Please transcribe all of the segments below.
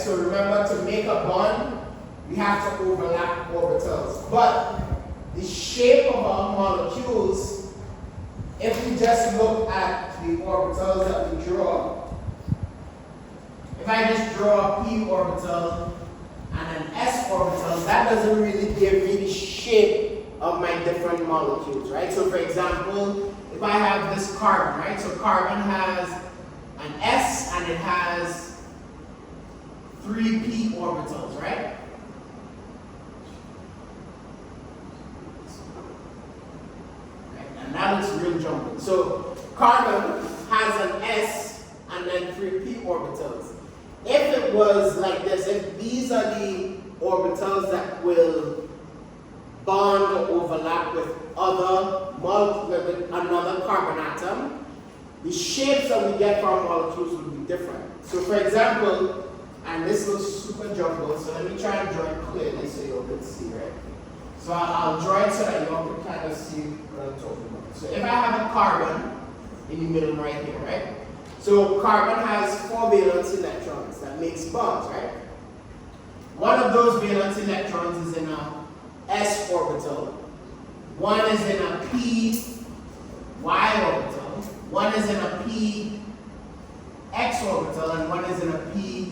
So remember, to make a bond, we have to overlap orbitals. But the shape of our molecules, if we just look at the orbitals that we draw, if I just draw a p orbital and an s orbital, that doesn't really give me the shape of my different molecules, right? So for example, if I have this carbon, right? So carbon has an s and it has 3 p orbitals, right? And now it's real jumping. So carbon has an s and then 3 p orbitals. If it was like this, if these are the orbitals that will bond or overlap with other molecules, with another carbon atom, the shapes that we get from molecules will be different. So for example, and this looks super jumbled, so let me try and draw it clearly so you all can see, right? So I'll draw it so that you all can kind of see what I'm talking about. So if I have a carbon in the middle right here, right? So carbon has 4 valence electrons that makes bonds, right? One of those valence electrons is in a s orbital. One is in a p y orbital. One is in a p x orbital, and one is in a p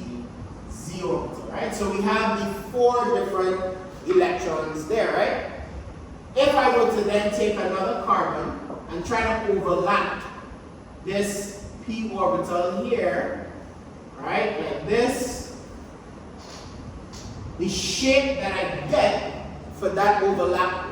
z orbital, right? So we have the 4 different electrons there, right? If I were to then take another carbon and try to overlap this p orbital here, right, like this, the shape that I get for that overlap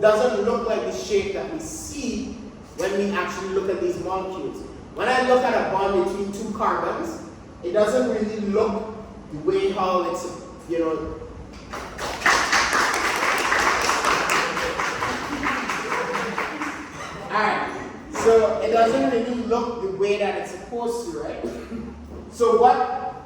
doesn't look like the shape that we see when we actually look at these molecules. When I look at a bond between 2 carbons, it doesn't really look the way how it's, you know, alright. So it doesn't really look the way that it's supposed to, right? So what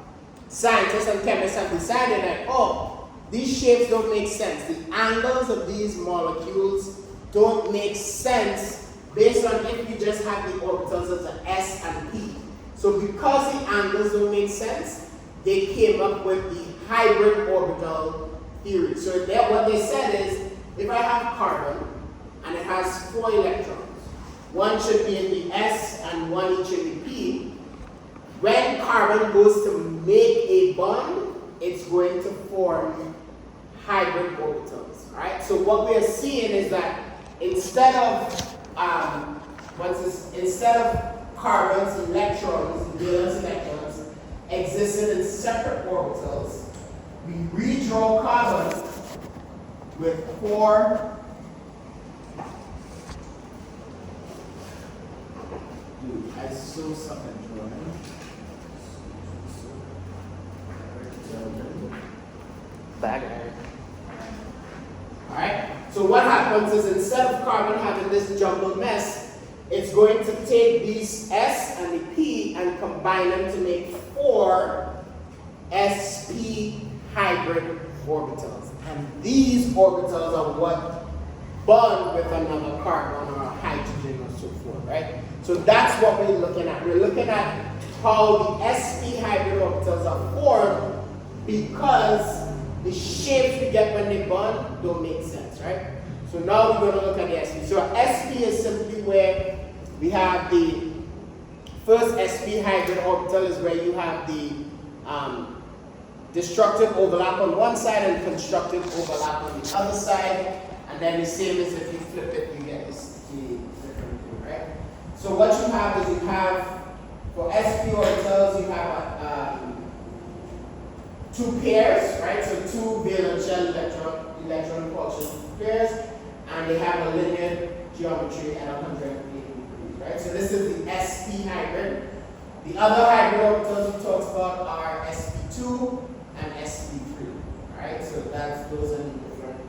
scientists and chemists have decided that, oh, these shapes don't make sense. The angles of these molecules don't make sense based on if you just have the orbitals as an s and p. So because the angles don't make sense, they came up with the hybrid orbital theory. So what they said is, if I have carbon and it has 4 electrons, one should be in the s and one each in the p. When carbon goes to make a bond, it's going to form hybrid orbitals. Right? So what we are seeing is that instead of carbon's electrons, valence electrons, existing in separate orbitals, we redraw carbon with 4. Dude, I so suck at drawing. Back. Alright? So what happens is, instead of carbon having this jumbled mess, it's going to take these S and the P and combine them to make 4 sp hybrid orbitals. And these orbitals are what bond with another carbon or a hydrogen or so forth, right? So that's what we're looking at. We're looking at how the sp hybrid orbitals are formed because the shapes we get when they bond don't make sense, right? So now we're going to look at the sp. So sp is simply where we have the first sp hybrid orbital is where you have the destructive overlap on one side and constructive overlap on the other side. And then the same as if you flip it, you get this different thing, right? So what you have is you have, for sp orbitals, you have 2 pairs, right? So 2 valence shell electron repulsion pairs, and they have a linear geometry at 180 degrees, right? So this is the sp hybrid. The other hybrid orbitals we talked about are sp2 and sp3, right? So those are the different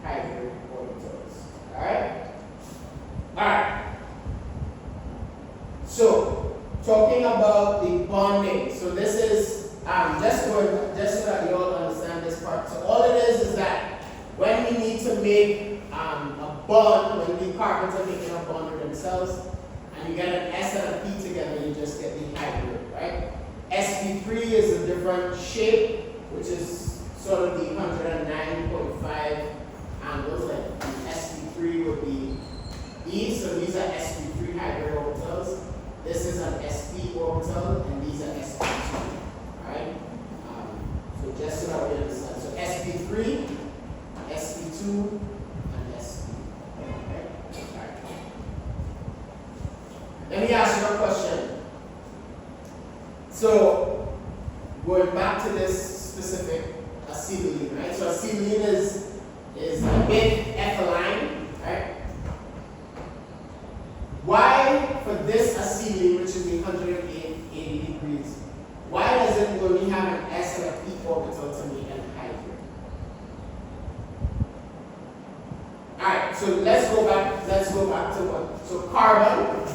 hybrid orbitals, all right? All right. So talking about the bonding. So this is just so that you all understand this part. So all it is that when we need to make a bond, when the carbons are making a bond with themselves, and you get an S and a P together, you just get the hybrid, right? sp3 is a different different shape, which is sort of the 109.5 angles, like the sp3 would be these. So these are sp3 hybrid orbitals. This is an sp orbital, and these are sp2. Alright? So just so that we understand. So sp3, sp2, and sp. Okay? Alright. Let me ask you a question. So, going back to this specific acetylene, right? So acetylene is a big ethylene, right? Why, for this acetylene, which is the 180 degrees, why does it only have an s and a p orbital to make an hydrogen? Alright, so let's go back to what? So carbon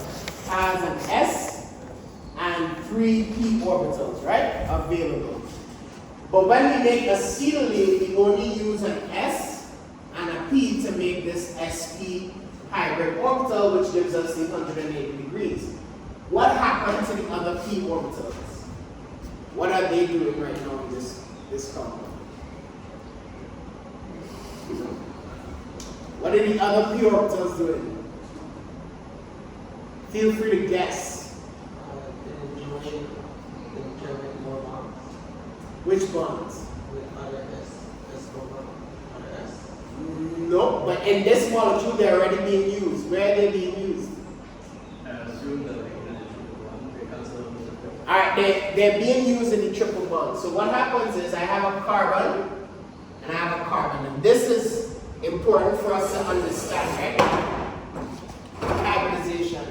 has an s and 3 p orbitals, right? Available. But when we make acetylene, we only use an s and a p to make this sp hybrid orbital, which gives us the 180 degrees. What happened to the other p orbitals? What are they doing right now in this compound? What are the other p orbitals doing? Feel free to guess. Which bonds? With other S bond, other S. No, but in this molecule they're already being used. Where are they being used? I assume that they can triple bond because of the Alright, they're being used in the triple bond. So what happens is I have a carbon and I have a carbon. And this is important for us to understand, right? Hybridization.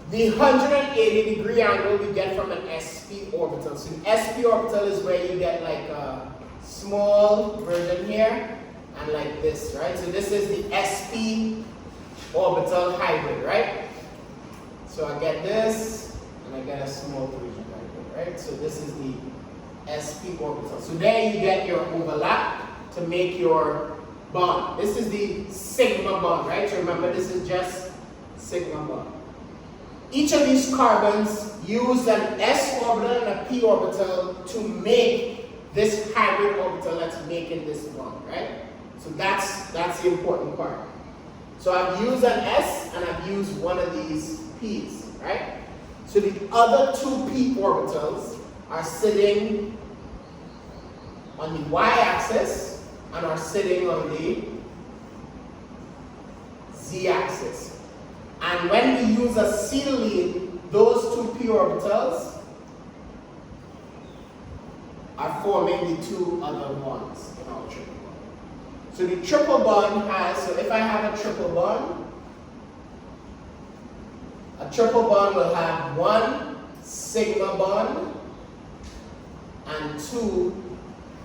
The 180 degree angle we get from an sp orbital. So the sp orbital is where you get like a small version here and like this, right? So this is the sp orbital hybrid, right? So I get this and I get a small version right here, right? So this is the sp orbital. So there you get your overlap to make your bond. This is the sigma bond, right? So remember this is just sigma bond. Each of these carbons use an s orbital and a p orbital to make this hybrid orbital that's making this bond, right? So that's the important part. So I've used an s and I've used one of these p's, right? So the other two p orbitals are sitting on the y-axis and are sitting on the z-axis. And when we use acetylene, those two p orbitals are forming the two other bonds in our triple bond. So the triple bond has, so if I have a triple bond will have one sigma bond and two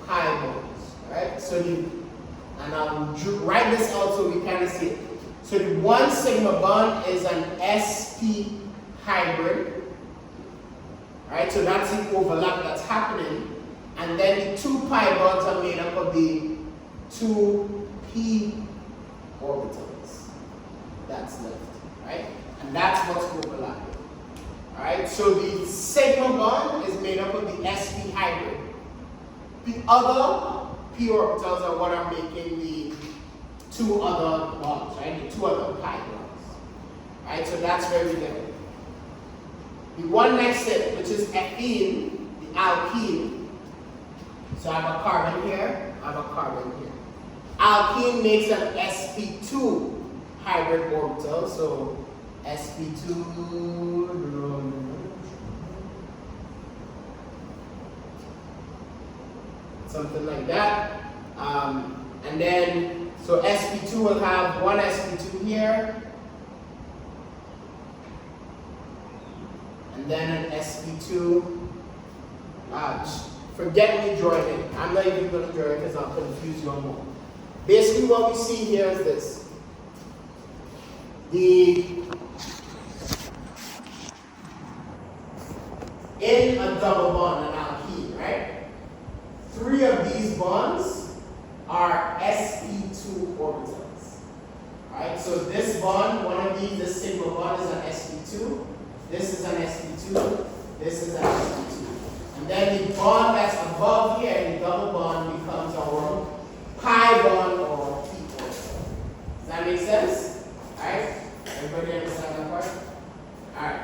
pi bonds, right? So and I'll write this out so we kind of see it. So the one sigma bond is an sp hybrid, right? So that's the overlap that's happening. And then the two pi bonds are made up of the two p orbitals that's left, right? And that's what's overlapping. Alright, so the sigma bond is made up of the sp hybrid. The other p orbitals are what are making the two other bonds, right? The two other pi bonds. Right? So that's where we get it. The one next to it, which is ethene, the alkene. So I have a carbon here, I have a carbon here. Alkene makes an sp2 hybrid orbital, so sp2 something like that. And then, so sp2 will have one sp2 here, and then an sp2. Forget me drawing it. I'm not even going to draw it because I'll confuse you more. Basically, what we see here is this. In a double bond, an alkene, right? Three of these bonds are sp2 orbitals. Alright, so this bond, one of these, this sigma bond is an sp2. This is an sp2. This is an sp2. And then the bond that's above here, the double bond, becomes our pi bond or p orbital. Does that make sense? Alright? Everybody understand that part? Alright.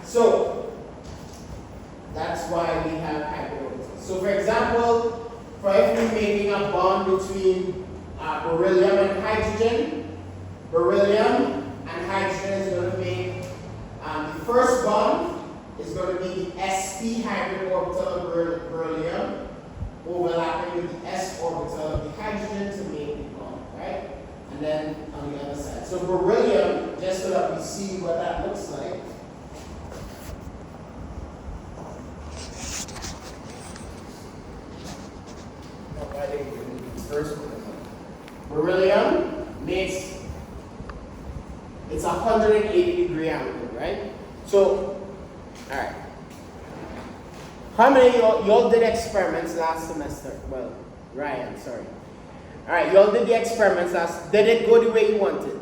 So, that's why we have hybrid orbitals. So for example, for if we're making a bond between beryllium and hydrogen, beryllium and hydrogen is going to make the first bond is going to be the sp hybrid orbital of beryllium overlapping with the s orbital of the hydrogen to make the bond, right? And then on the other side. So beryllium, just so that we see what that looks like. Beryllium makes, it's 180-degree angle, right? So, alright. How many of y'all did experiments last semester? Well, Ryan, sorry. Alright, y'all did the experiments last, did it go the way you wanted?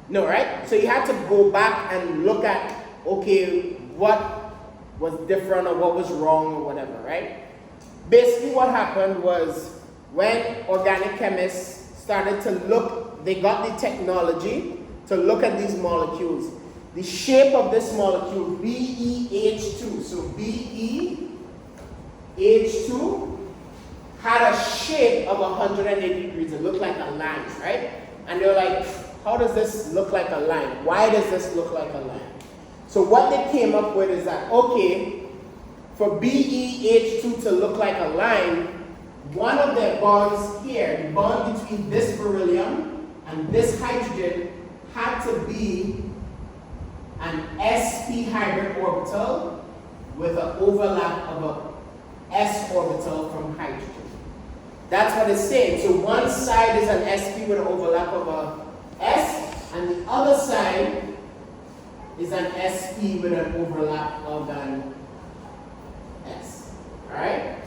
No, right? So you had to go back and look at, okay, what was different or what was wrong or whatever, right? Basically what happened was when organic chemists started to look, they got the technology to look at these molecules. The shape of this molecule, BeH2, so BeH2 had a shape of 180 degrees. It looked like a line, right? And they're like, how does this look like a line? Why does this look like a line? So what they came up with is that, okay, for BeH2 to look like a line, one of their bonds here, the bond between this beryllium and this hydrogen, had to be an sp hybrid orbital with an overlap of a s orbital from hydrogen. That's what it's saying. So one side is an sp with an overlap of a s, and the other side is an sp with an overlap of an s. Alright?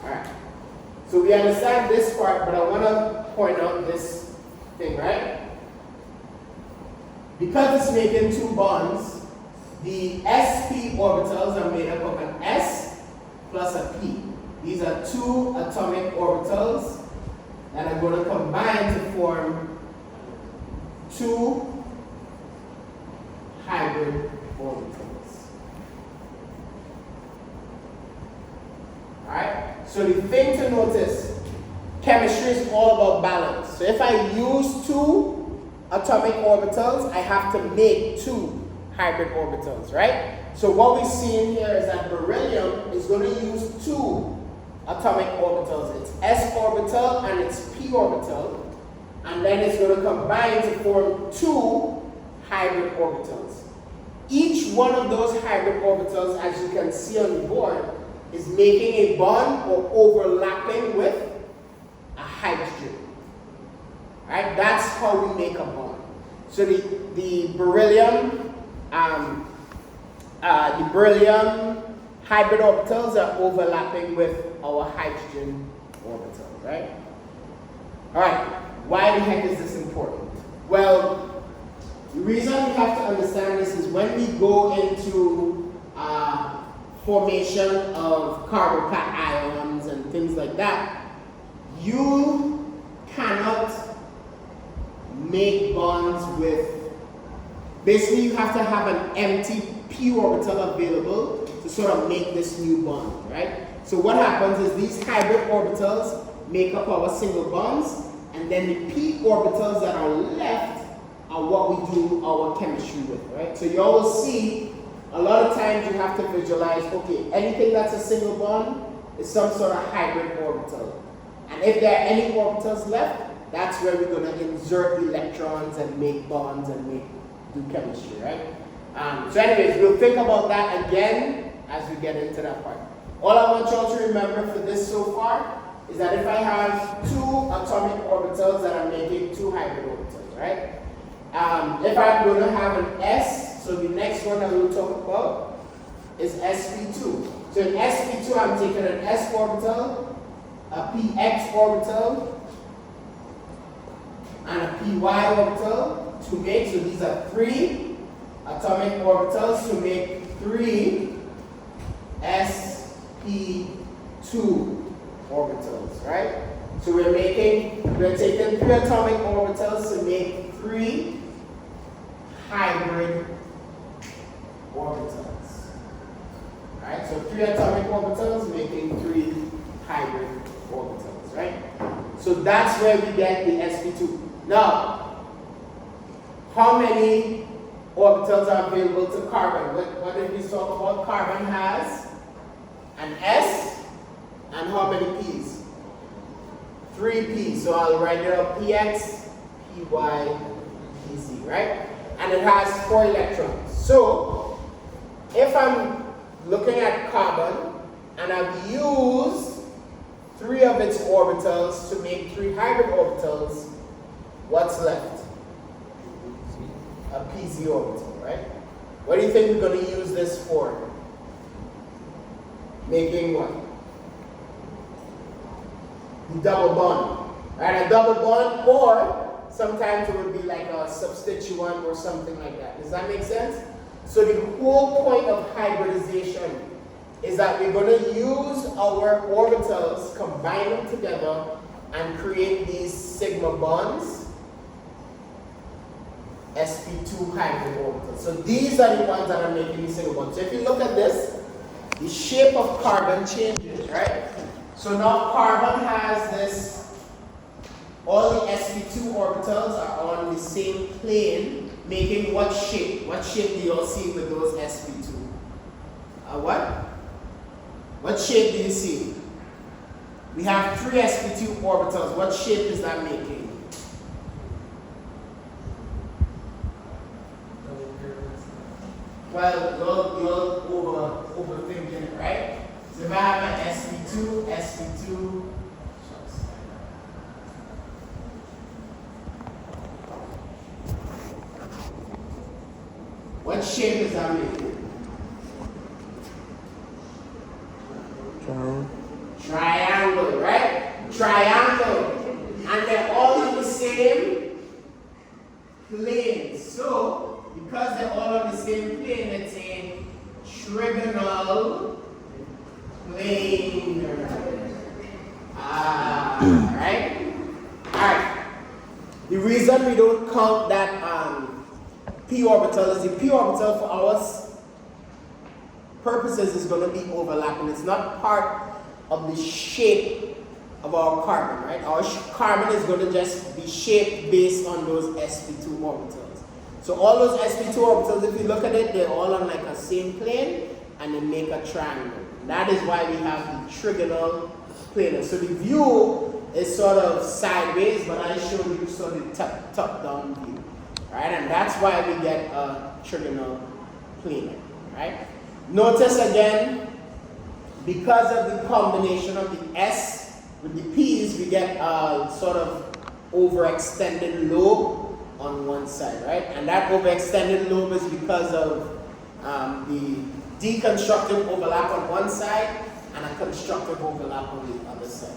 Alright. So we understand this part, but I want to point out this thing, right? Because it's making two bonds, the sp orbitals are made up of an s plus a p. These are two atomic orbitals that are going to combine to form two hybrid orbitals. Alright? So the thing to notice, chemistry is all about balance. So if I use two atomic orbitals, I have to make two hybrid orbitals, right? So what we see in here is that beryllium is going to use two atomic orbitals. It's s orbital and it's p orbital. And then it's going to combine to form two hybrid orbitals. Each one of those hybrid orbitals, as you can see on the board, is making a bond or overlapping with a hydrogen. Right? That's how we make a bond. So the beryllium hybrid orbitals are overlapping with our hydrogen orbitals, right? All right. Why the heck is this important? Well, the reason we have to understand this is when we go into formation of carbocation ions and things like that, you cannot make bonds with, basically you have to have an empty p orbital available to sort of make this new bond, right? So what happens is these hybrid orbitals make up our single bonds, and then the p orbitals that are left are what we do our chemistry with, right? So you all will see a lot of times you have to visualize, okay, anything that's a single bond is some sort of hybrid orbital. And if there are any orbitals left, that's where we're going to insert electrons and make bonds and do chemistry, right? So anyways, we'll think about that again as we get into that part. All I want y'all to remember for this so far is that if I have two atomic orbitals that are making two hybrid orbitals, right? If I'm going to have an s, so the next one that we'll talk about is sp2. So in sp2, I'm taking an s orbital, a px orbital, and a py orbital to make, so these are three atomic orbitals to make three s sp2 orbitals, right? So we're taking 3 atomic orbitals to make 3 hybrid orbitals. Right? So 3 atomic orbitals making 3 hybrid orbitals, right? So that's where we get the sp2. Now, how many orbitals are available to carbon? What did we talk about? Carbon has an s and how many p's? 3 p's. So I'll write it up: px, py, pz, right? And it has 4 electrons. So if I'm looking at carbon and I've used 3 of its orbitals to make 3 hybrid orbitals, what's left? A pz orbital, right? What do you think we're going to use this for? Making what? The double bond, right? A double bond, or sometimes it would be like a substituent or something like that. Does that make sense? So the whole point of hybridization is that we're going to use our orbitals, combine them together, and create these sigma bonds, sp2 hybrid orbitals. So these are the ones that are making these sigma bonds. So if you look at this, the shape of carbon changes, right? So now carbon has this, all the sp2 orbitals are on the same plane, making what shape? What shape do you all see with those sp2? What? What shape do you see? We have 3 sp2 orbitals. What shape is that making? Well, you're overthinking it, right? So if I have an sp2, what shape is that making? Triangle, right? Triangle. And they're all on the same plane. So, because they're all on the same plane, it's a trigonal planar. Right? Alright. The reason we don't count that p orbital is the p orbital for our purposes is going to be overlapping. It's not part of the shape of our carbon, right? Our carbon is going to just be shaped based on those sp2 orbitals. So all those sp2 orbitals, if you look at it, they're all on like a same plane and they make a triangle. That is why we have the trigonal planar. So the view is sort of sideways, but I showed you sort of top-down view, right? And that's why we get a trigonal planar, right? Notice again, because of the combination of the S with the P's, we get a sort of overextended lobe on one side, right? And that overextended lobe is because of the deconstructive overlap on one side and a constructive overlap on the other side,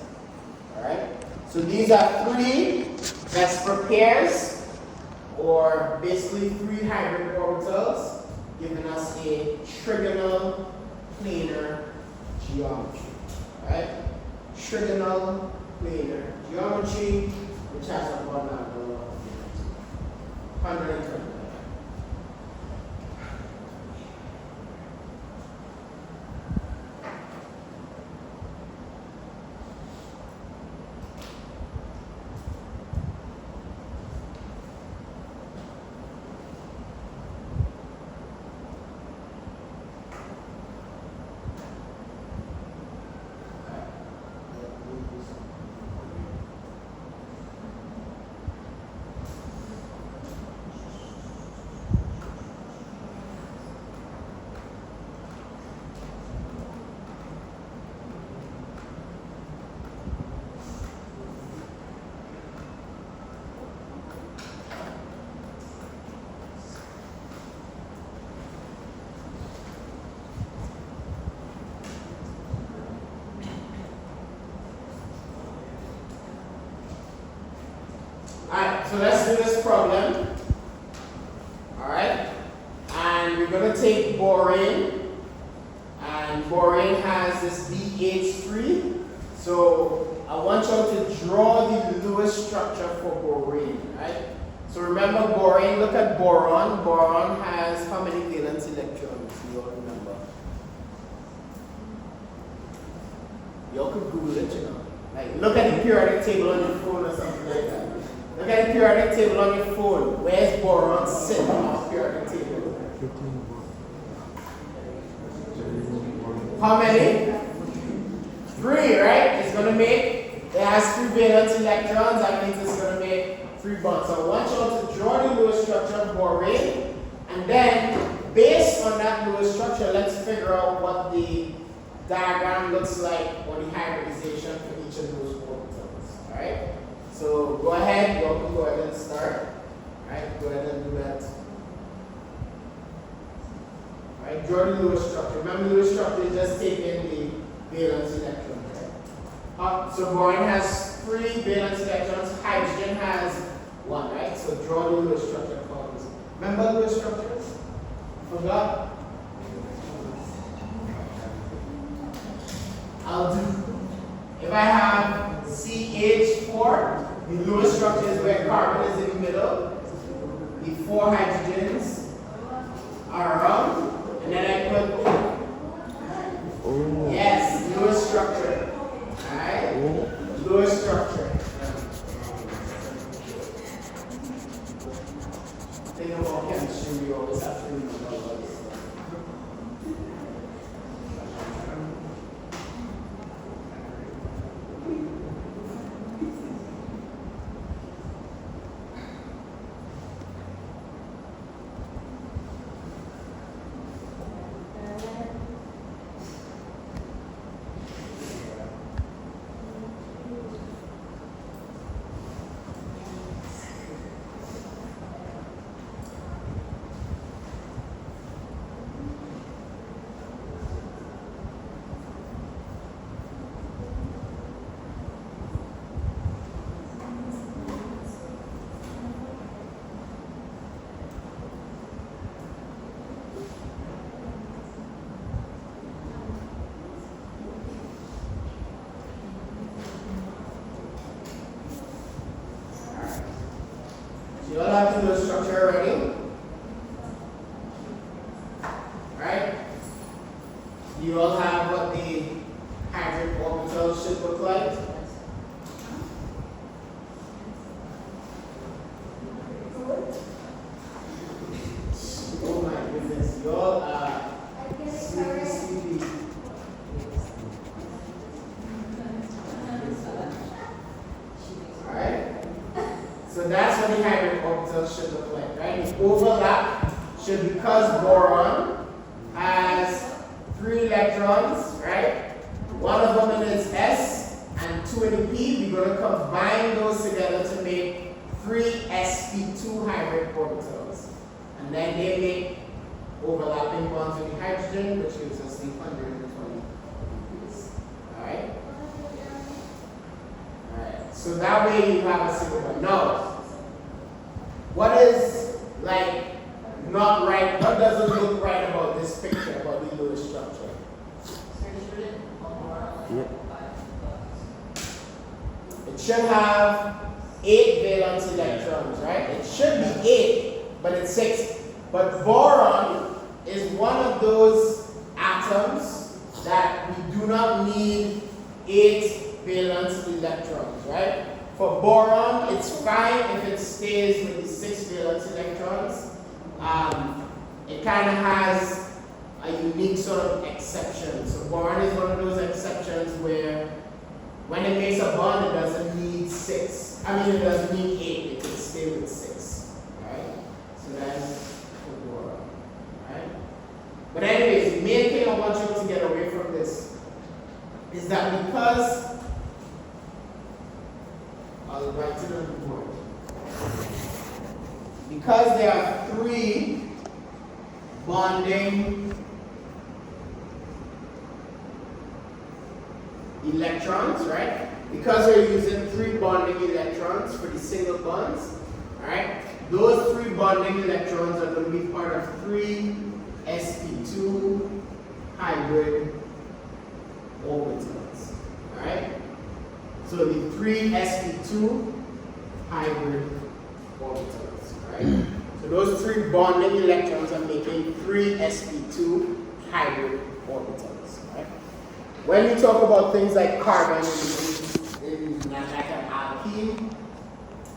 all right? So these are 3 Vesper pairs, or basically 3 hybrid orbitals, giving us a trigonal planar geometry, right? Trigonal planar geometry, which has a bond number of 120. Alright, so let's do this problem. Alright, and we're going to take boron and And borane has this BH3. So I want you to draw the Lewis structure for borane, right? So remember borane, look at boron. Boron has how many valence electrons? You all remember? You all could Google it, you know. Like, look at the periodic table on your phone or something like that. Look at the periodic table on your phone. Where's boron sitting on the periodic table? How many? 3, right? It's going to make, it has 3 valence electrons. That means it's going to make 3 bonds. So I want you all to draw the Lewis structure of borane. And then, based on that Lewis structure, let's figure out what the diagram looks like, or the hybridization for each of those orbitals. Alright? So go ahead, you all can go ahead and start. Alright, go ahead and do that. Alright, draw the Lewis structure. Remember, Lewis structure is just taking the valence electrons. Right? So boron has 3 valence electrons, hydrogen has 1, right? So draw the Lewis structure columns. Remember Lewis structures? Forgot? I'll do. If I have CH4, the Lewis structure is where carbon is in the middle. The 4 hydrogens are around. And then I put, yes, Lewis structure. Alright? Lewis structure. Think about chemistry, we always have to remember about this stuff. You all have to do a structure already? Right? You all have what the hydrogen orbital should look like? Oh my goodness, you all are sleepy. Alright? So that's what the hydrogen orbital should look like, right? The overlap should, because boron has 3 electrons, right? One of them is S and 2 in the P. We're going to combine those together to make 3 sp2 hybrid orbitals. And then they make overlapping bonds with the hydrogen, which gives us the 120 degrees. Alright? Alright, so that way you have a single bond. Now, what is like not right? What doesn't look right about this picture, about the Lewis structure? It should have 8 valence electrons, right? It should be 8, but it's 6. But boron is one of those atoms that we do not need 8 valence electrons, right? For boron, it's fine if it stays with the 6 valence electrons. It kind of has a unique sort of exception. So boron is one of those exceptions where when it makes a bond, it doesn't need 6. It doesn't need 8. It can stay with 6. Right? So that's for boron. Right? But anyways, the main thing I want you to get away from this is that because I'll write it on the board. Because there are 3 bonding electrons, right? Because we're using 3 bonding electrons for the single bonds, right? Those 3 bonding electrons are going to be part of 3 sp2 hybrid orbitals. Alright? So it'll be 3 sp2 hybrid orbitals. Right? So those 3 bonding electrons are making 3 sp2 hybrid orbitals. Right? When you talk about things like carbon in like an alkene,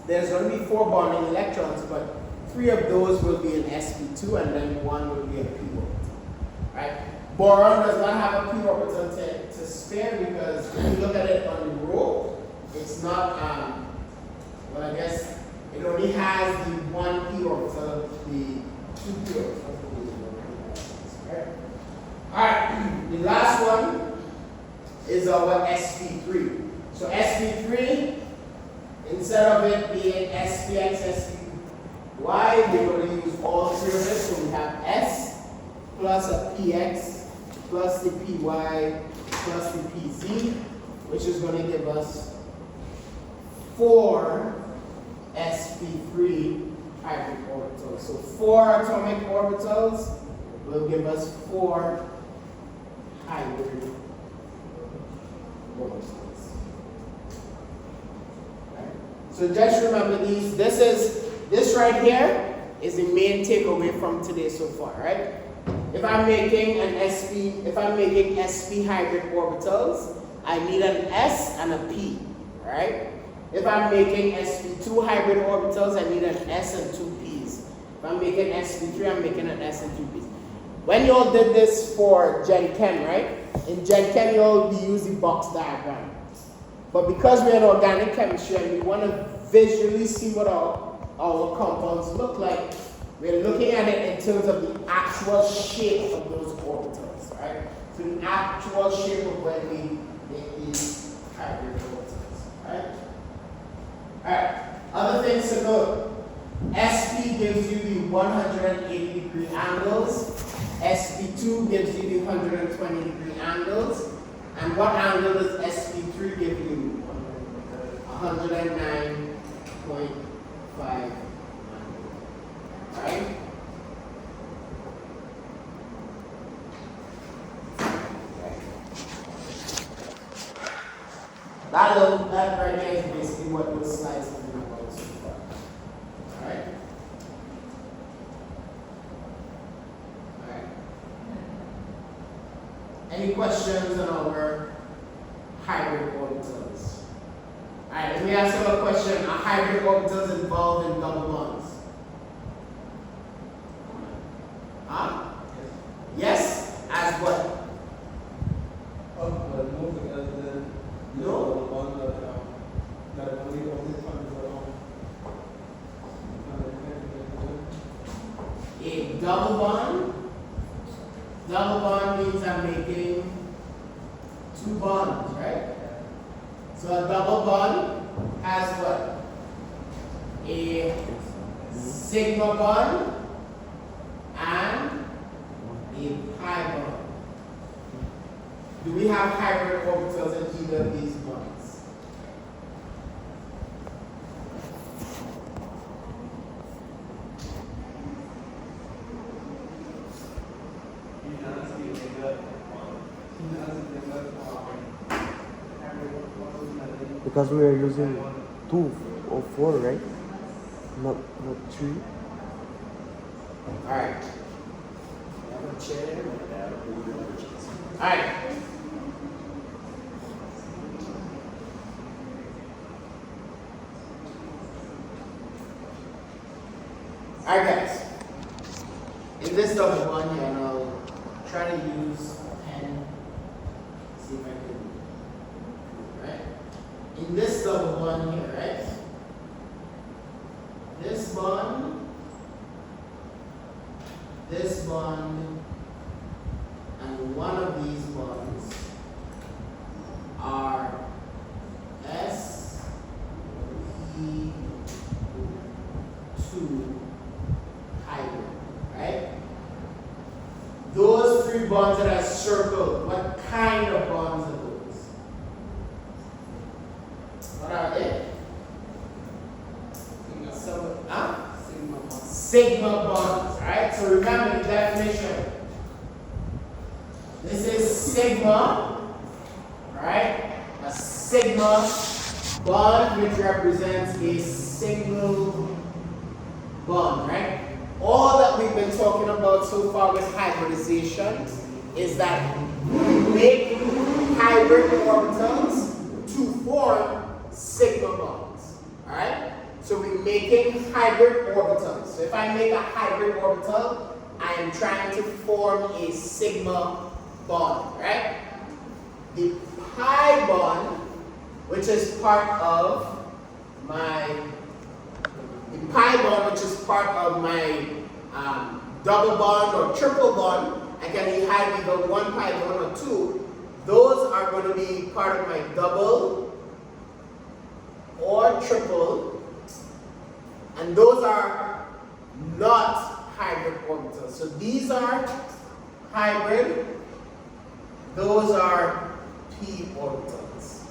there's going to be 4 bonding electrons, but 3 of those will be an sp2 and then 1 will be a p orbital. Right? Boron does not have a p orbital to spare because when you look at it on the row, it's not, well, I guess it only has the 1 p orbital, the 2 p orbital. Right? Alright, the last one is our sp3. So sp3, instead of it being spx, spy, we're going to use all 3 of it. So we have s plus a px plus the py plus the pz, which is going to give us 4 sp3 hybrid orbitals. So 4 atomic orbitals will give us 4 hybrid orbitals. Right? So just remember these. This right here is the main takeaway from today so far, right? If I'm making sp hybrid orbitals, I need an s and a p, right? If I'm making sp2 hybrid orbitals, I need an s and 2 p's. If I'm making sp3, I'm making an s and 2 p's. When you all did this for Gen Chem, right? In Gen Chem, you all use the box diagram. But because we're in organic chemistry and we want to visually see what our compounds look like, we're looking at it in terms of the actual shape of those orbitals, right? So the actual shape of when we make these hybrid orbitals, right? Alright, other things to note. sp gives you the 180-degree angles. sp2 gives you the 120-degree angles. And what angle does sp3 give you? 109.5. Right? That right there is basically what those slides have been about so far. Alright? Alright. Any questions on our hybrid orbitals? Alright, let me ask you a question. Are hybrid orbitals involved in double bonds? Huh? Yes? As what? Moving as the one that only this one is A double bond. Double bond means I'm making 2 bonds, right? So a double bond has what? A sigma bond and a pi bond. Do we have hybrid orbitals in either of these bonds? Because we are using 2 or 4, right? Not 3. Alright. Alright. Alright guys. In this double bond here, and I'll try to use a pen. See if I can. Right? In this double bond here, right? This bond, and one of these bonds are sp2 hybrid, right? Those 3 bonds that are circled, what kind of bonds are those? What are they? Sigma bonds, right? So remember the definition. This is sigma, sigma bond, which represents a single bond, right? All that we've been talking about so far with hybridization is that we make hybrid orbitals to form sigma bonds, alright? So we're making hybrid orbitals. So if I make a hybrid orbital, I am trying to form a sigma bond, right? The pi bond, which is part of my double bond or triple bond, I can have either 1 pi bond or 2. Those are going to be part of my double or triple, and those are not hybrid orbitals. So these are hybrid, those are p orbitals.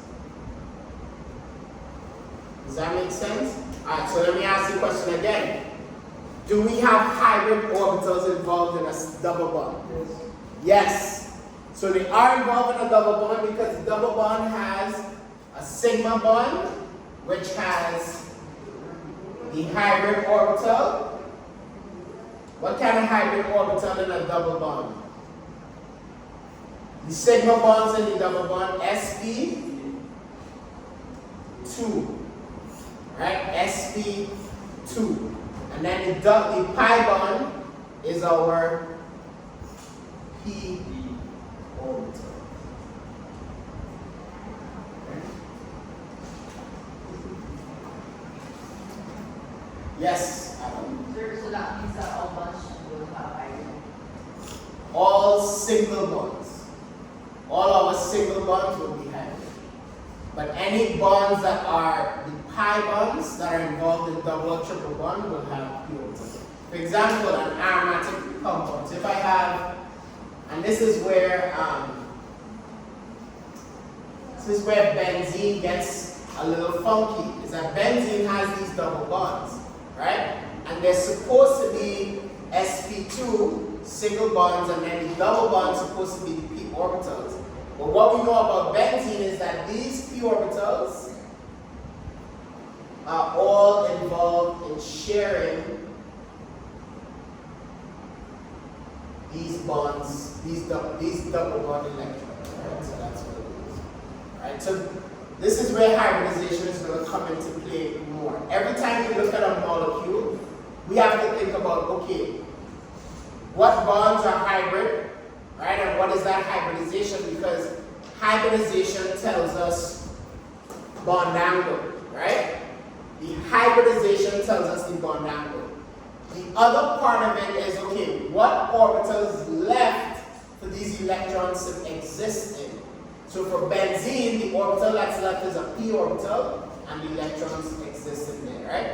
Does that make sense? Alright, so let me ask the question again. Do we have hybrid orbitals involved in a double bond? Yes. So they are involved in a double bond because the double bond has a sigma bond, which has the hybrid orbital. What kind of hybrid orbital in a double bond? The sigma bonds in the double bond, sp2. Right? sp2. And then the pi bond is our p orbital. Okay. Yes, Adam. Sir, so that means that all bonds will have hybrid. All single bonds. All our single bonds will be hybrid. But any bonds that are the pi bonds that are involved in double or triple bond will have p orbitals. For example, an aromatic compound. So if I have, and this is where benzene gets a little funky, is that benzene has these double bonds, right? And they're supposed to be sp2 single bonds, and then the double bonds supposed to be the p orbitals. But what we know about benzene is that these p orbitals are all involved in sharing these bonds, these double bond electrons. Right? So that's what it is. Right? So this is where hybridization is going to come into play more. Every time we look at a molecule, we have to think about, okay, what bonds are hybrid, right? And what is that hybridization? Because hybridization tells us bond angle, right? The hybridization tells us the bond angle. The other part of it is, okay, what orbital is left for these electrons to exist in? So for benzene, the orbital that's left is a p orbital, and the electrons exist in there, right?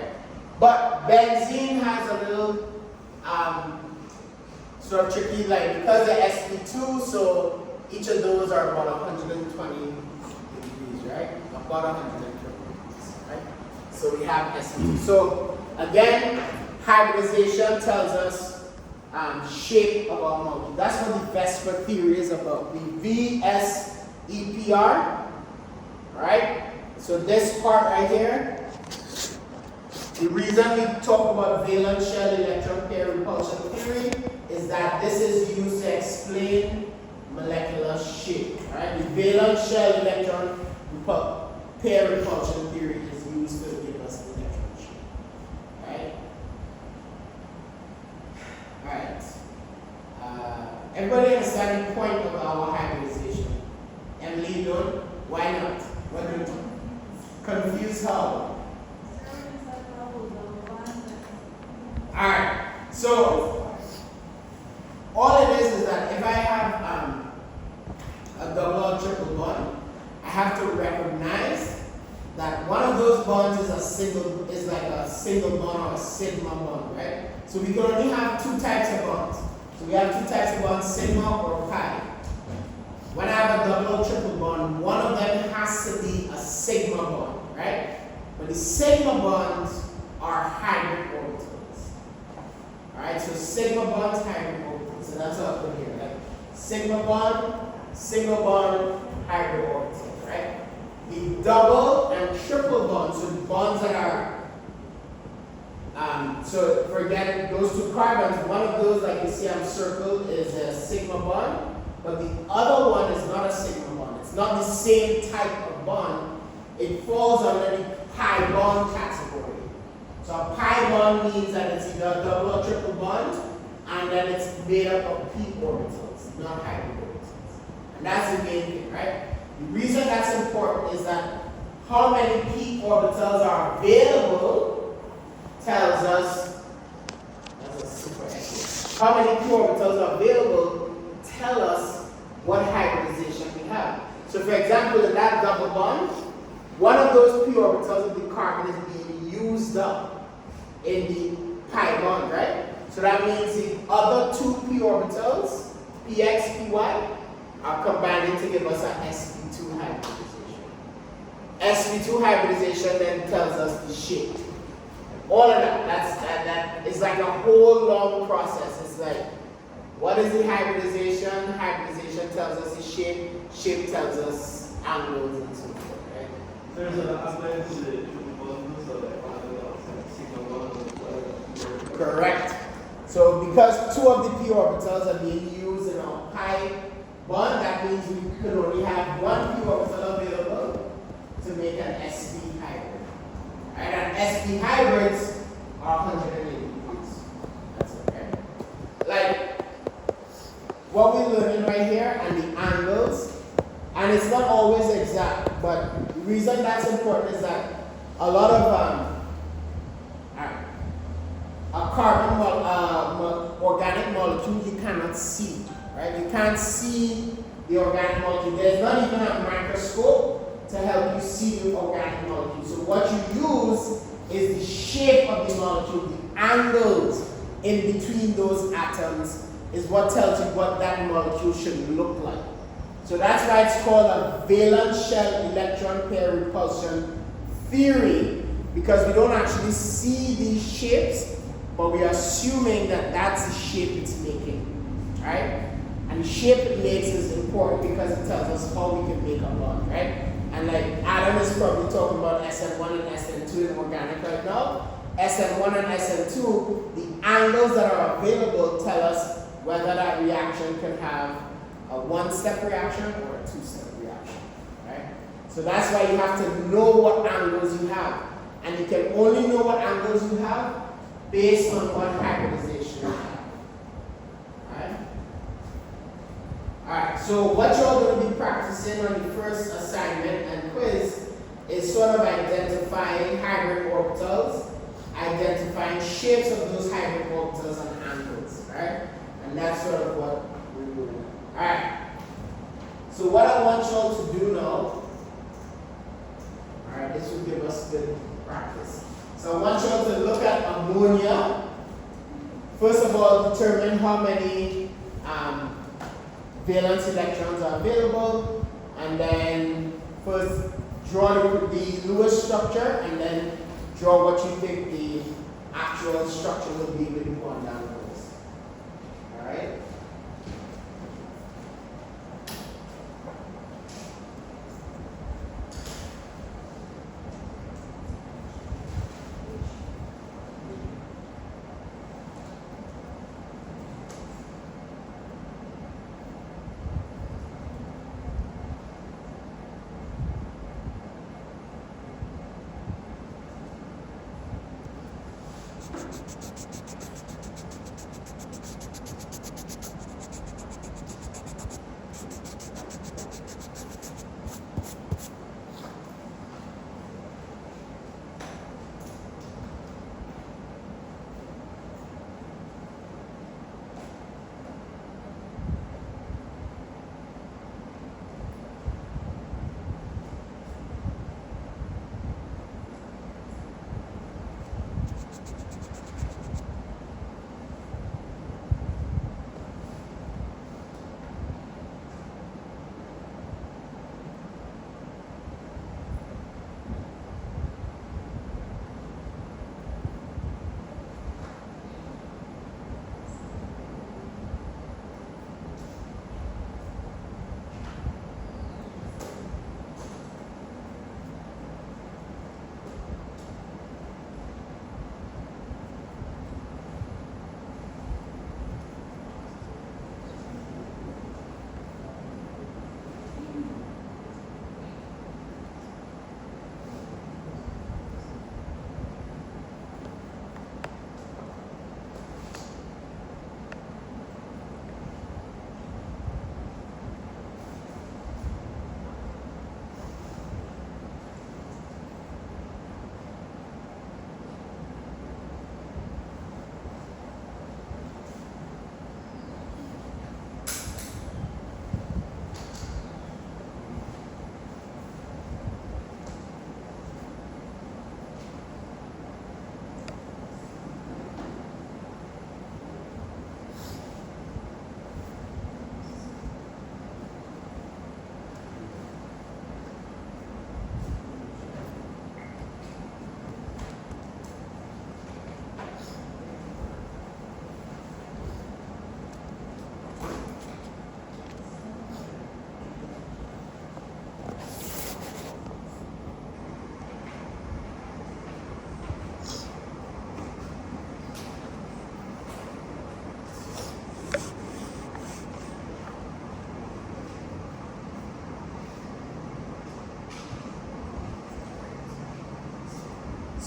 But benzene has a little sort of tricky, like, because they're sp2, so each of those are about 120 degrees, right? About 120 degrees, right? So we have sp2. So again, hybridization tells us shape of our molecule. That's what the VSEPR theory is about. The VSEPR, right? So this part right here, the reason we talk about valence shell electron pair repulsion theory is that this is used to explain molecular shape. Right? The valence shell electron pair repulsion theory is used to give us electron shape. Right? Alright. Everybody understand the point of our hybridization? Emily, don't? Why not? What do you think? Confused how? Alright, so all it is that if I have a double or triple bond, I have to recognize that one of those bonds is like a single bond or a sigma bond, right? So we can only have two types of bonds. So we have two types of bonds, sigma or pi. When I have a double or triple bond, one of them has to be a sigma bond, right? But the sigma bonds are hybrid orbitals. Alright, so sigma bonds, hybrid orbitals. So that's what I put here, right? Sigma bond, hybrid orbital, right? the double and triple bonds, so the bonds that are, so forget those two carbons, one of those, like you see I'm circled, is a sigma bond, but the other one is not a sigma bond. It's not the same type of bond. It falls under the pi bond category. So a pi bond means that it's either a double or triple bond, and then it's made up of p orbitals, not hybrid orbitals. And that's the main thing, right? The reason that's important is that how many p orbitals are available tells us, that's a super accurate. How many p orbitals are available tell us what hybridization we have. So for example, in that double bond, one of those p orbitals of the carbon is being used up in the pi bond, right? So that means the other two p orbitals, px, py, are combining to give us an sp2 hybridization. sp2 hybridization then tells us the shape. All of that, that is like a whole long process. It's like, what is the hybridization? Hybridization tells us the shape, shape tells us angles and so forth, right? There's an aspect to the triple bond, so like one sigma bond. Correct. So because two of the p orbitals are being used in our pi bond, that means we could only have one p orbital available to make an sp hybrid. Right? And sp hybrids are 180 degrees. That's okay. Like what we're learning right here and the angles, and it's not always exact, but the reason that's important is that a lot of a carbon organic molecule you cannot see, right? You can't see the organic molecule. There's not even a microscope to help you see the organic molecule. So what you use is the shape of the molecule, the angles in between those atoms is what tells you what that molecule should look like. So that's why it's called a valence shell electron pair repulsion theory, because we don't actually see these shapes, but we are assuming that that's the shape it's making, right? And the shape it makes is important because it tells us how we can make a bond, right? And like Adam is probably talking about SN1 and SN2 in organic right now. SN1 and SN2, the angles that are available tell us whether that reaction can have a one-step reaction or a two-step reaction, right? So that's why you have to know what angles you have. And you can only know what angles you have based on what hybridization you have. Alright? Alright, so what you're going to be practicing on the first assignment and quiz is sort of identifying hybrid orbitals, identifying shapes of those hybrid orbitals and angles, right? And that's sort of what we're doing. Alright. So what I want you all to do now, alright, this will give us good practice. So I want you all to look at ammonia. First of all, determine how many valence electrons are available, and then first draw the Lewis structure, and then draw what you think the actual structure will be with one down Lewis. All right.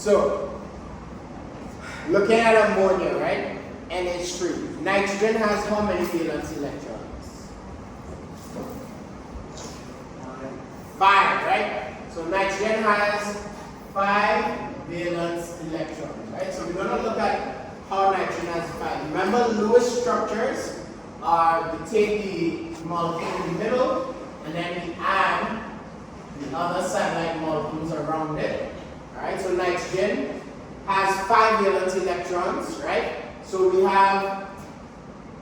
So, looking at ammonia, right? NH3. Nitrogen has how many valence electrons? 5, right? So nitrogen has 5 valence electrons, right? So we're going to look at how nitrogen has 5. Remember, Lewis structures are, we take the molecule in the middle, and then we add the other satellite molecules around it. Alright, so nitrogen has 5 valence electrons, right? So we have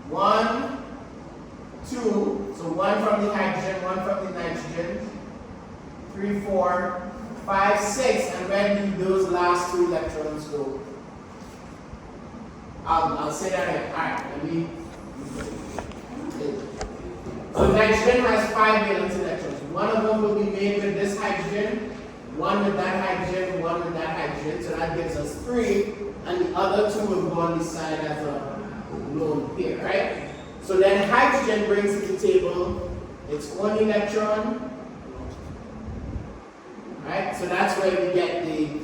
1, 2, so 1 from the hydrogen, 1 from the nitrogen, 3, 4, 5, 6, and where do those last 2 electrons go? I'll say that again. Alright, let me. So nitrogen has 5 valence electrons. One of them will be made with this hydrogen, one with that hydrogen, one with that hydrogen. So that gives us 3, and the other 2 will go on the side as a lone pair, right? So then hydrogen brings to the table its own electron, right? So that's where we get the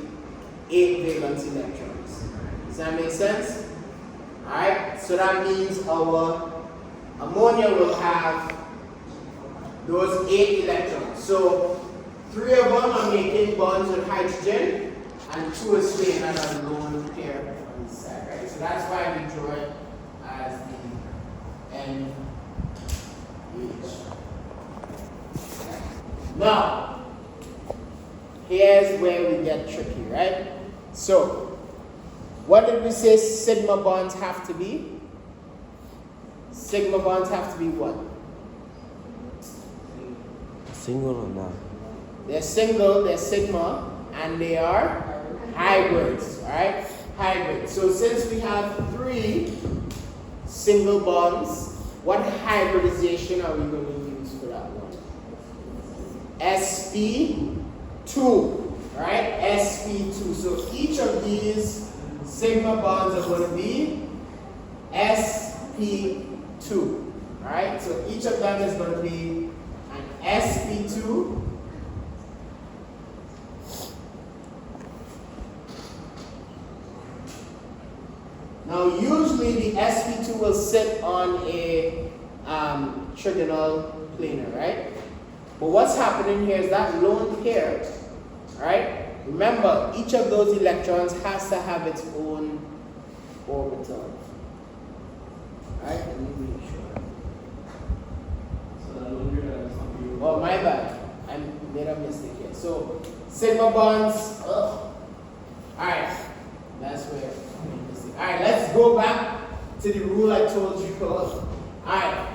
8 valence electrons. Does that make sense? Alright, so that means our ammonia will have those 8 electrons. So 3 of them are making bonds with hydrogen, and 2 is staying as a lone pair on the side, right? So that's why we draw it as the NH. Now, here's where we get tricky, right? So, what did we say sigma bonds have to be? Sigma bonds have to be what? Single or not? They're single, they're sigma, and they are hybrids, alright? Hybrids. So since we have 3 single bonds, what hybridization are we going to use for that one? sp2, right? sp2. So each of these sigma bonds are going to be sp2, right? So each of them is going to be an sp2. Now, usually the sp2 will sit on a trigonal planar, right? But what's happening here is that lone pair, right? Remember, each of those electrons has to have its own orbital. Right? Let me make sure. So that will be something. Oh, my bad. I made a mistake here. So, sigma bonds. Alright. That's where I made a mistake. Alright, let's go back to the rule I told you. Alright.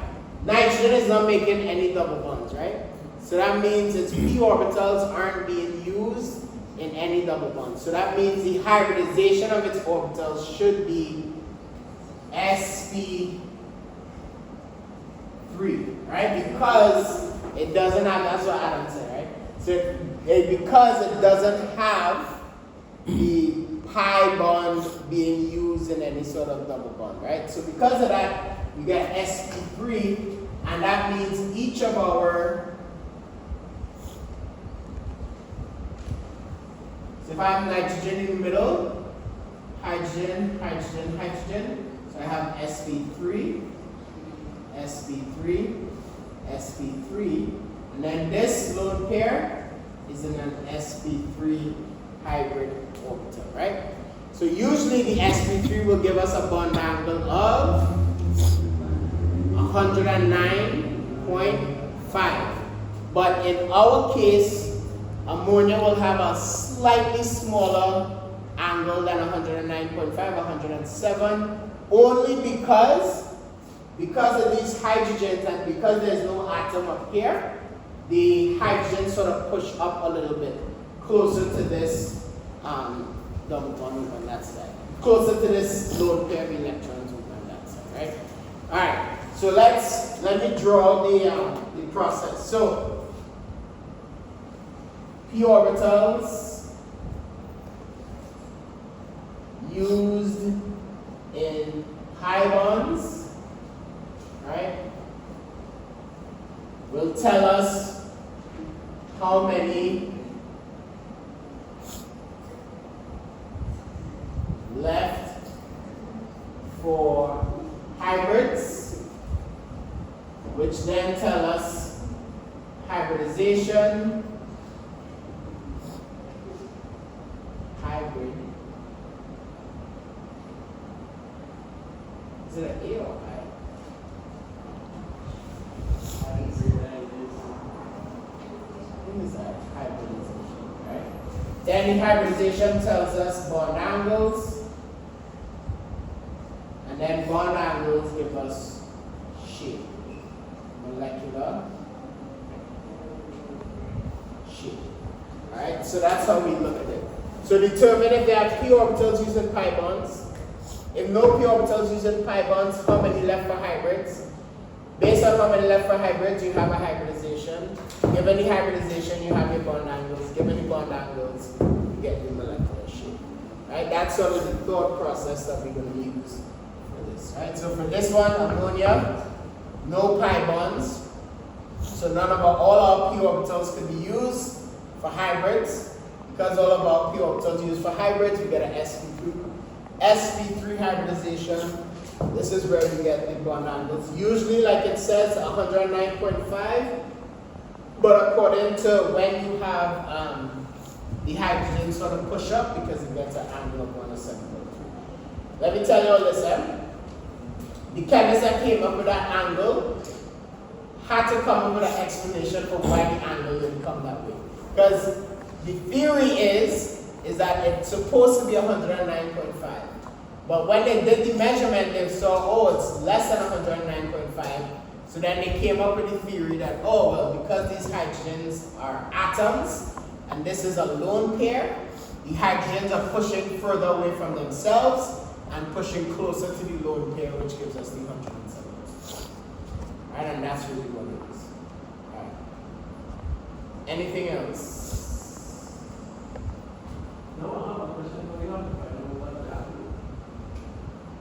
Nitrogen is not making any double bonds, right? So that means its p orbitals aren't being used in any double bonds. So that means the hybridization of its orbitals should be sp3, right? Because it doesn't have, that's what Adam said, right? So because it doesn't have the pi bond being used in any sort of double bond, right? So because of that, you get sp3, and that means each of our, so if I have nitrogen in the middle, hydrogen, hydrogen, hydrogen, so I have sp3, sp3, sp3, and then this lone pair is in an sp3 hybrid orbital, right? So usually the sp3 will give us a bond angle of 109.5. But in our case, ammonia will have a slightly smaller angle than 109.5, 107, only because of these hydrogens and because there's no atom up here, the hydrogens sort of push up a little bit closer to this double bond over on that side, closer to this lone pair of electrons over on that side, right? All right, so let me draw the process. So p orbitals used in pi bonds, right, will tell us how many for hybrids, which then tell us hybridization, hybrid. Is it an A or I? What is that? Hybridization, right? Then the hybridization tells us bond angles, and then bond angles give us shape, molecular shape. Alright, so that's how we look at it. So determine if there are p orbitals using pi bonds. If no p orbitals using pi bonds, how many left for hybrids? Based on how many left for hybrids, you have a hybridization. Given the hybridization, you have your bond angles. Given the bond angles, you get the molecular shape. Right? That's sort of the thought process that we're going to use for this. Right? So for this one, ammonia, no pi bonds. So all our p orbitals can be used for hybrids. Because all of our p orbitals used for hybrids, we get an sp3. sp3 hybridization. This is where we get the bond angles. Usually, like it says, 109.5. But according to when you have the hydrogen sort of push up, because it gets an angle of 107.3. Let me tell you all this. The chemist that came up with that angle had to come up with an explanation for why the angle didn't come that way. Because the theory is that it's supposed to be 109.5. But when they did the measurement, they saw, oh, it's less than 109.5. So then they came up with the theory that, oh, well, because these hydrogens are atoms, and this is a lone pair, the hydrogens are pushing further away from themselves and pushing closer to the lone pair, which gives us the 107. Right, and that's really what it is. Right. Anything else? No, I have a question for you.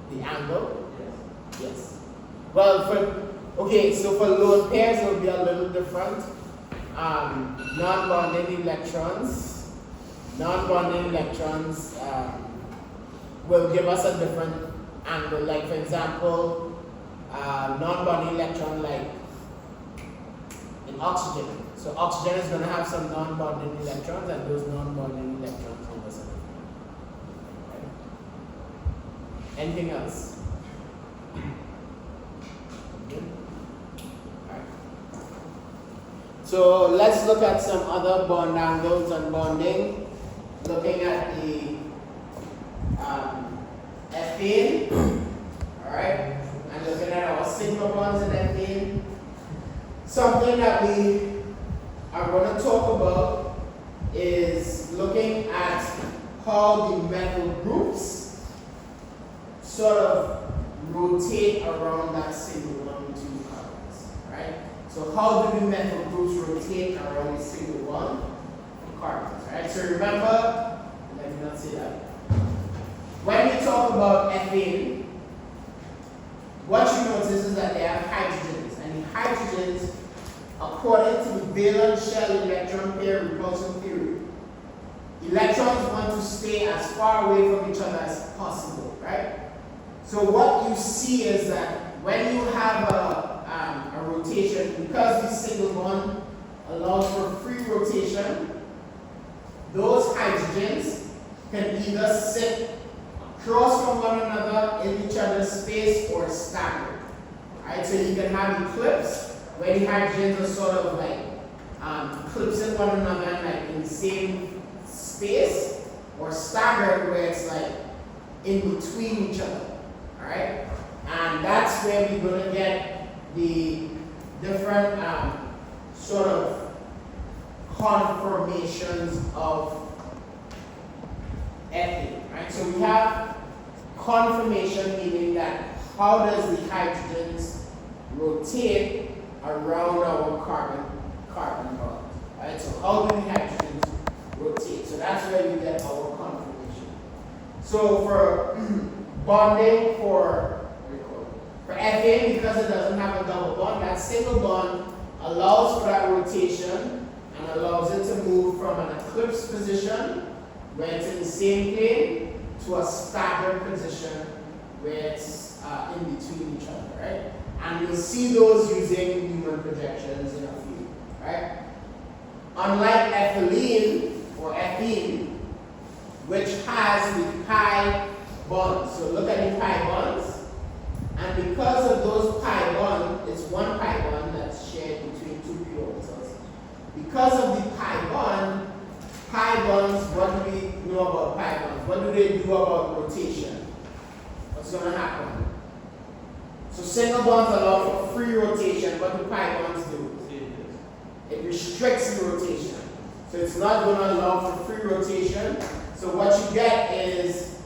The angle? Yes. Yes. Well, so for lone pairs, it will be a little different. Non-bonding electrons will give us a different angle. Like, for example, non-bonding electron, like in oxygen. So oxygen is going to have some non-bonding electrons, and those non-bonding electrons give us a different angle. Right? Anything else? So let's look at some other bond angles and bonding. Looking at the ethane, all right, and looking at our sigma bonds in ethane. Something that we are going to talk about is looking at how the methyl groups sort of rotate around that single one, two carbons, right? So how do the methyl groups rotate around the single one carbons, right? So remember, let me not say that. When we talk about ethane, what you notice is that they have hydrogens, and the hydrogens, according to the valence shell electron pair repulsion theory, electrons want to stay as far away from each other as possible, right? So what you see is that when you have a rotation, because the single bond allows for free rotation, those hydrogens can either sit across from one another in each other's space or staggered. Right? So you can have eclipse where the hydrogens are sort of like eclipsing one another and like in the same space, or staggered where it's like in between each other. Alright? And that's where we're going to get the different sort of conformations of ethane. Right? So we have conformation, meaning that how does the hydrogens rotate around our carbon bond. Right? So how do the hydrogens rotate? So that's where we get our conformation. So for bonding for ethane, because it doesn't have a double bond, that single bond allows for that rotation and allows it to move from an eclipse position where it's in the same plane to a staggered position where it's in between each other, right? And we'll see those using human projections in a few, right? Unlike ethylene or ethene, which has the pi bonds. So look at the pi bonds. And because of those pi bonds, it's one pi bond that's shared between two p orbitals. Because of the pi bonds, what do we know about pi bonds? What do they do about rotation? What's going to happen? So single bonds allow for free rotation. What do pi bonds do? It restricts the rotation. So it's not going to allow for free rotation. So what you get is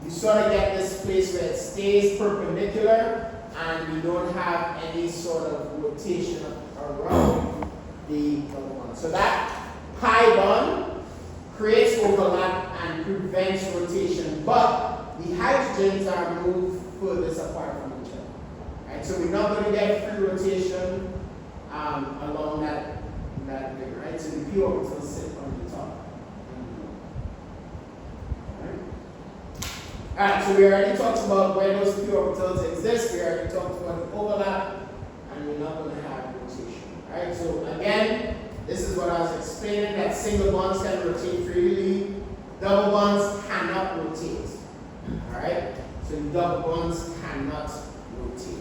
you sort of get this place where it stays perpendicular and you don't have any sort of rotation around the double bond. So that pi bond creates overlap and prevents rotation, but the hydrogens are moved furthest apart from each other. Right? So we're not going to get free rotation along that ring, right? So the p orbitals sit on the top. Alright, so we already talked about where those p orbitals exist. We already talked about the overlap, and we're not going to have rotation. Alright, so again, this is what I was explaining, that single bonds can rotate freely, double bonds cannot rotate. Alright, so the double bonds cannot rotate.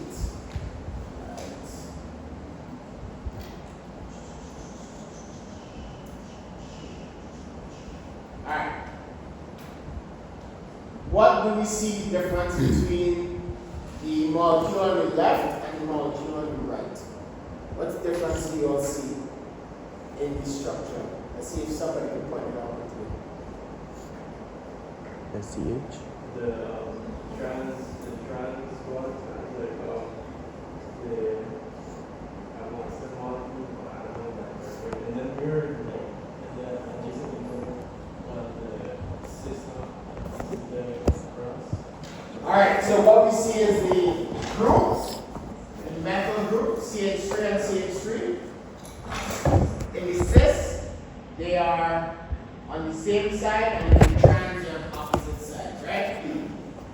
Alright. What do we see the difference between the molecule on the left and the molecule on the right? What's the difference do you all see in the structure? Let's see if somebody can point it out with me. SCH. The trans bonds and like the I want to say molecule, but I don't know that. And then mirror and then adjacent the system, the cross. Alright, so what we see is the groups, the methyl group, CH3 and CH3. In the cis, they are on the same side, and in the trans, they're on opposite sides, right?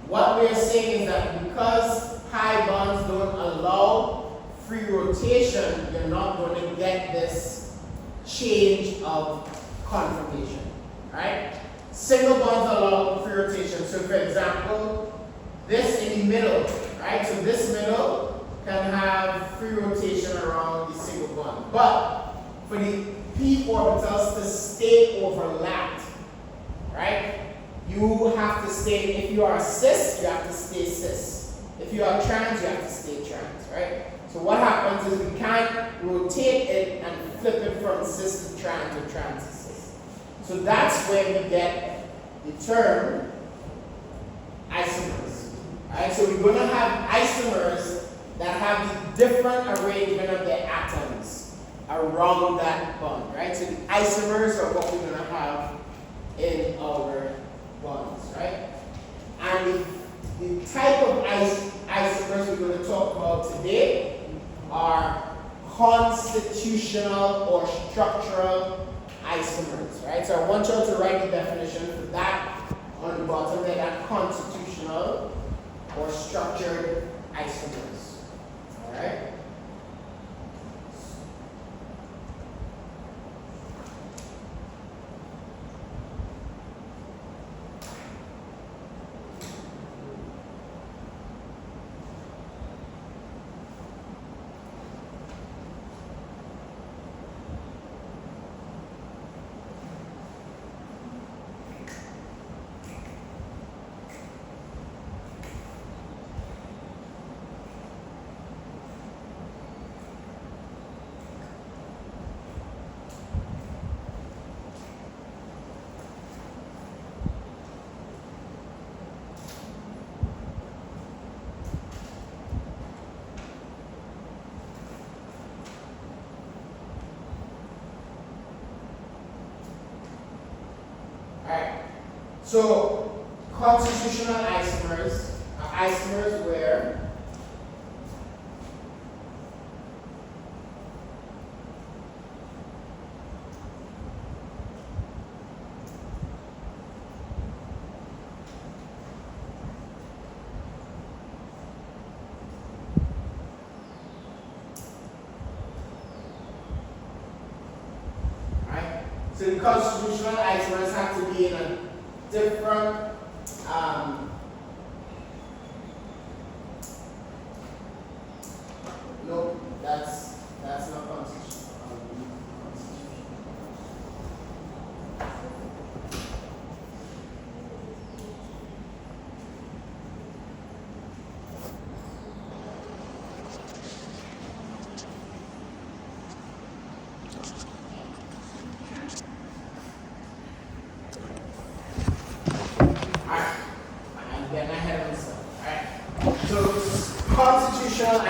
What we are saying is that because pi bonds don't allow free rotation, you're not going to get this change of conformation, right? Single bonds allow free rotation. So for example, this in the middle, right? So this middle can have free rotation around the single bond. But for the p orbitals to stay overlapped, right? You have to stay, if you are cis, you have to stay cis. If you are trans, you have to stay trans, right? So what happens is we can't rotate it and flip it from cis to trans or trans to cis. So that's where we get the term isomers. Right? So we're going to have isomers that have the different arrangement of their atoms around that bond. Right? So the isomers are what we're going to have in our bonds. Right? And the type of isomers we're going to talk about today are constitutional or structural isomers, right? So I want you all to write the definition for that on the bottom there, that constitutional or structured isomers, all right? Alright, so constitutional isomers are isomers where So the constitutional items have to be in a different no, that's not constitutional. Alright, I'm getting ahead of myself. Alright. So constitutional